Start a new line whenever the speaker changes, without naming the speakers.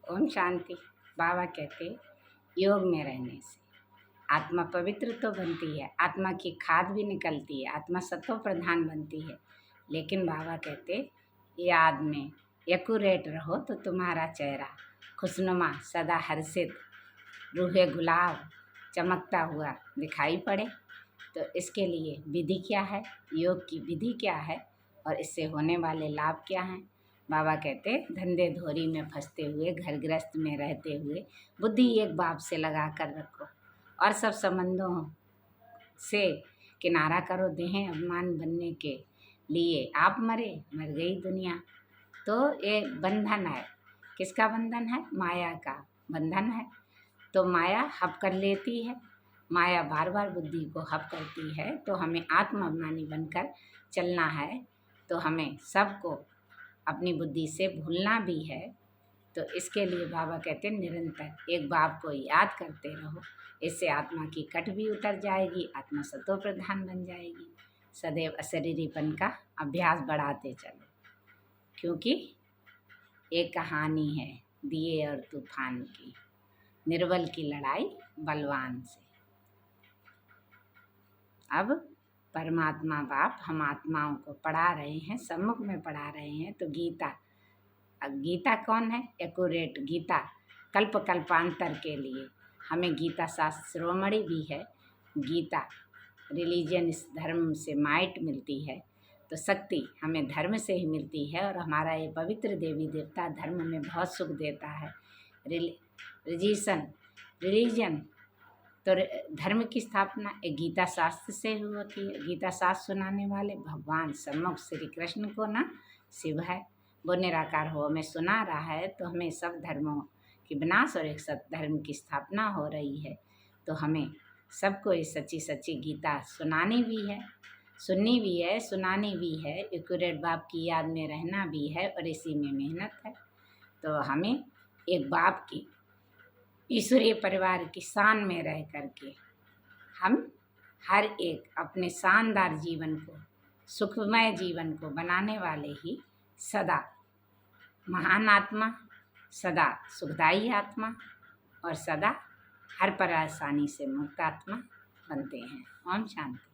ओम शांति। बाबा कहते योग में रहने से आत्मा पवित्र तो बनती है, आत्मा की खाद भी निकलती है, आत्मा सत्व प्रधान बनती है। लेकिन बाबा कहते याद में एक्यूरेट रहो तो तुम्हारा चेहरा खुशनुमा सदा हर्षित रूहे गुलाब चमकता हुआ दिखाई पड़े। तो इसके लिए विधि क्या है, योग की विधि क्या है और इससे होने वाले लाभ क्या हैं। बाबा कहते धंधे धोरी में फंसते हुए, घर गृहस्थ में रहते हुए बुद्धि एक बाप से लगा कर रखो और सब संबंधों से किनारा करो। देहें अभिमान बनने के लिए आप मरे, मर गई दुनिया। तो ये बंधन है, किसका बंधन है? माया का बंधन है। तो माया हप कर लेती है, माया बार बार बुद्धि को हप करती है। तो हमें आत्माभिमानी बनकर चलना है। तो हमें सबको अपनी बुद्धि से भूलना भी है। तो इसके लिए बाबा कहते हैं निरंतर एक बाप को याद करते रहो। इससे आत्मा की कट भी उतर जाएगी, आत्मा सत्व प्रधान बन जाएगी। सदैव अशरीरीपन का अभ्यास बढ़ाते चलो, क्योंकि एक कहानी है दिए और तूफान की, निर्बल की लड़ाई बलवान से। अब परमात्मा बाप हम आत्माओं को पढ़ा रहे हैं, सम्मुख में पढ़ा रहे हैं। तो गीता, अब गीता कौन है? एक्यूरेट गीता कल्प कल्पांतर के लिए हमें गीता शास्त्र शिरोमणि भी है। गीता रिलीजन, इस धर्म से माइट मिलती है। तो शक्ति हमें धर्म से ही मिलती है और हमारा ये पवित्र देवी देवता धर्म में बहुत सुख देता है। रिलीजन तो धर्म की स्थापना एक गीता शास्त्र से होती है। गीता शास्त्र सुनाने वाले भगवान सम्मुख श्री कृष्ण को ना शिव है, वो निराकार हो हमें सुना रहा है। तो हमें सब धर्मों की विनाश और एक सत्य धर्म की स्थापना हो रही है। तो हमें सबको ये सच्ची सच्ची गीता सुनानी भी है, सुननी भी है, सुनानी भी है। एक्यूरेट बाप की याद में रहना भी है और इसी में मेहनत है। तो हमें एक बाप की ईश्वरीय परिवार की शान में रह करके हम हर एक अपने शानदार जीवन को, सुखमय जीवन को बनाने वाले ही सदा महान आत्मा, सदा सुखदायी आत्मा और सदा हर परेशानी से मुक्त आत्मा बनते हैं। ओम शांति।